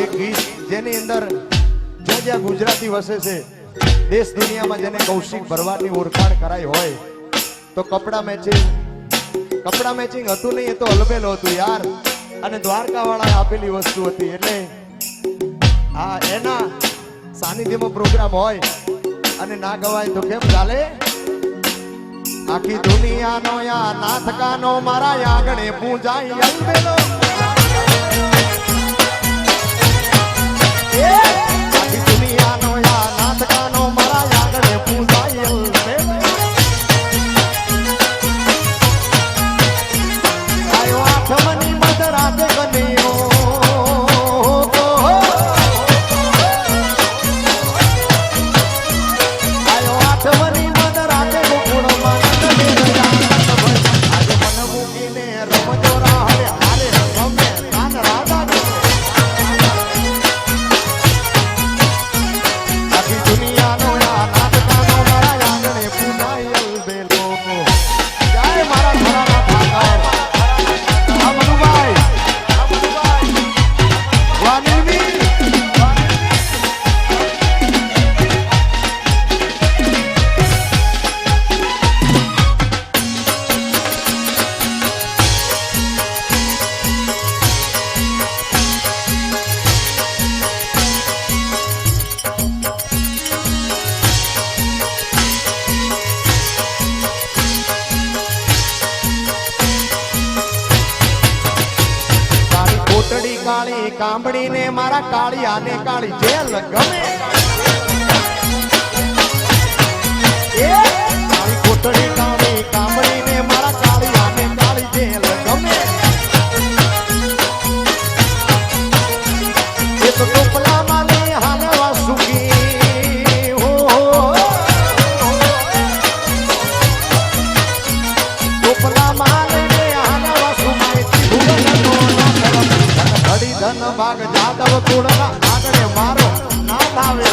એક ગીત જેની અંદર જ્યાં ગુજરાતી વસે છે દેશ દુનિયામાં જેને કૌશિક ભરવાડની ઓળખાણ કરાઈ હોય તો કપડા મેચિંગ હતું નહીં, એ તો અલબેલો હતું યાર. અને દ્વારકા વાળાએ આપેલી વસ્તુ હતી એટલે આ એના સાનિધ્યમાં પ્રોગ્રામ હોય અને ના ગવાય તો કેમ ચાલે? આખી દુનિયાનો યા નાથ કાનો મારા આંગણે પૂજાય અલબેલો. આખી દુનિયાનો યા નાથ કાનો મારા આંગણે પૂજાય અલબેલો. આયો આઠમની મધરાતે કનૈયો કાળી કાંબડી ને મારા કાળિયા ને કાળી જેલ ગમે. કાળી કોટડી કાળી કાંબડી ને મારા કાળિયા ને કાળી જેલ ગમે. એ તો ટોપલા માને હાલવા સુખી હો ટોપલા માને હાલવા સુખી ધન ભાગ જાદવ કુળના આગળ મારો નામ આવે.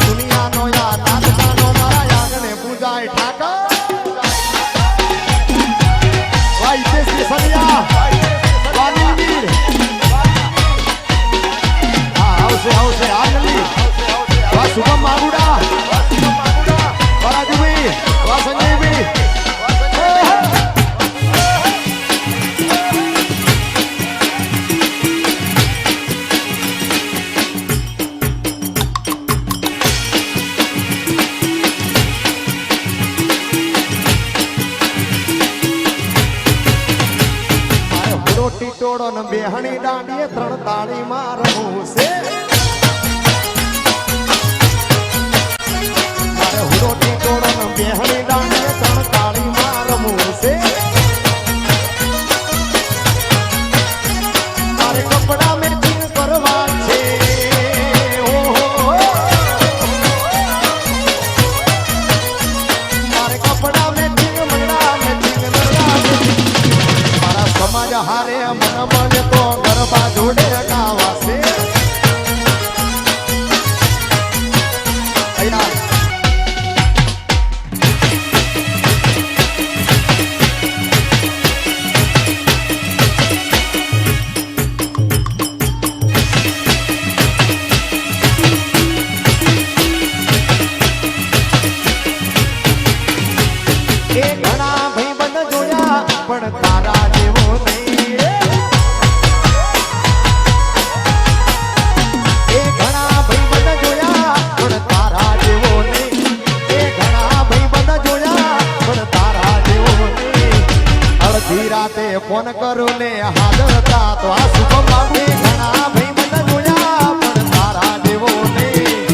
દુનિયાનો યા નાથકાનો મારા આગળ પૂજાય ઠાકર. વાઈ તે સરિયા વાલી વીર આવશે આગલી વા શુભમ માગુડા વા રાજુભાઈ વા સંજયભાઈ. ટીટોડો ને બેહણી દાંડીએ ત્રણ તાળી મારવું છે. મારે હુડો ટીટોડો ને બેહણી દાંડીએ ત્રણ તાળી મારવું છે. મારે કપડા મેચિંગ કરવા છે. મારે કપડા મેચિંગ સમાજ હારે મન મને તો ગરબા જોડે ગાવાશે. એ ઘણા ભાઈબંધ જોયા પણ તારા જેવો નહીં. એ ઘણા ભાઈબંધ જોયા પણ તારા જેવો નહીં. એ ઘણા ભાઈબંધ જોયા પણ તારા જેવો નહીં. અડધી રાતે ફોન કરું ને હાજરતા તો આ શુભમ બાબે. ઘણા ભાઈબંધ જોયા પણ તારા જેવો નહીં.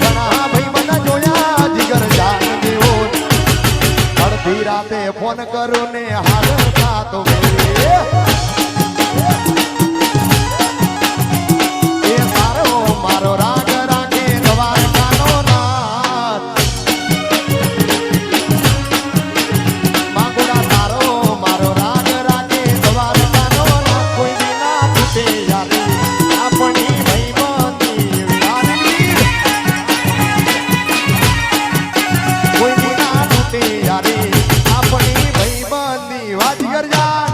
ઘણા ભાઈબંધ જોયા જીગર જાન જેવો. અડધી રાતે ફોન કરું ને હાજરતા તો એ સારો મારો રાગ રાખે દ્વારકાનો નાથ. માગુડા સારો મારો રાગ રાખે દ્વારકાનો નાથ. કોઈ વિના તૂટે યારી આપણી ભાઈબંધી વારી. કોઈ વિના તૂટે યારી આપણી ભાઈબંધી વાજીગર જાન.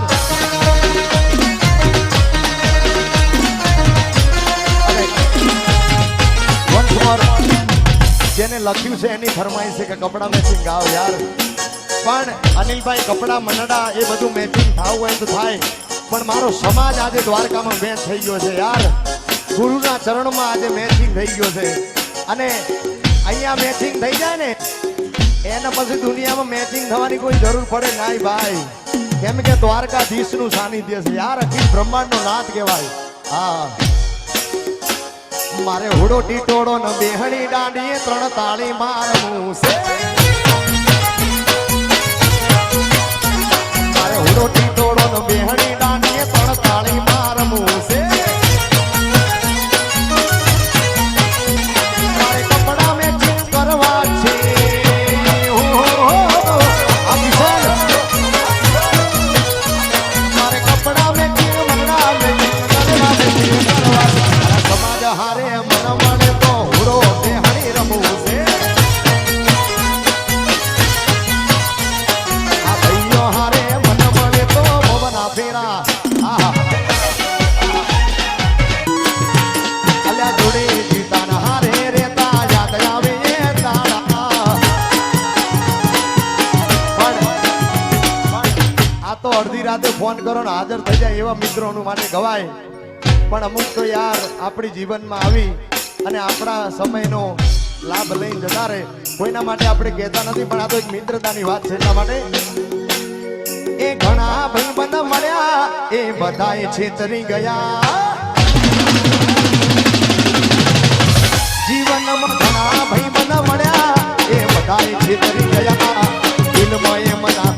લખ્યું છે એની ફરમાઈશ છે કે કપડા મેચિંગ ગાવ યાર. પણ અનિલભાઈ કપડા મનડા એ બધું મેચિંગ થાવું હોય તો થાય, પણ મારો સમાજ આજે દ્વારકામાં મેચ થઈ ગયો છે યાર. ગુરુના ચરણમાં આજે મેચિંગ થઈ ગયો છે, અને અહીંયા મેચિંગ થઈ જાય ને એના પછી દુનિયામાં મેચિંગ થવાની કોઈ જરૂર પડે નહીં ભાઈ. કેમ કે દ્વારકાધીશનું સાનિધ્ય છે યાર, અખિલ બ્રહ્માંડનો નાથ કહેવાય. હા, મારે હુડો ટીટોડો ન બેહણી દાંડીએ ત્રણ તાળી મારવું છે. મારે હુડો ટીટોડો ન બેહણી દાંડીએ ત્રણ તાળી મારવું છે. મારે કપડા મેચિંગ કરવા છે. મારે કપડા મેચિંગ મંગળા મેચિંગ કરવા મેચિંગ કરવા સમાજ હારે મન મળે તો હુડો બેહણી રમવું છે. આ ભાઈઓ હારે મન મળે તો ભવના ફેરા. અલ્યા જોડે જીતાના હારે રેતા યાદ આવે એ તારા. પણ આ તો અડધી રાતે ફોન કરો ને હાજર થઈ જાય એવા મિત્રોનું માટે ગવાય. પણ અમુક તો યાર આપણી જીવનમાં આવી અને આપણા સમયનો લાભ લઈને જતા રહે. કોઈના માટે આપણે કહેતા નથી, પણ આ તો એક મિત્રતાની વાત છે. એટલા માટે એ ઘણા ભાઈબંધ મળ્યા એ બધાએ છેતરી ગયા. જીવનમાં ઘણા ભાઈબંધ મળ્યા એ બધાએ છેતરી ગયા. દિલમાં એ મના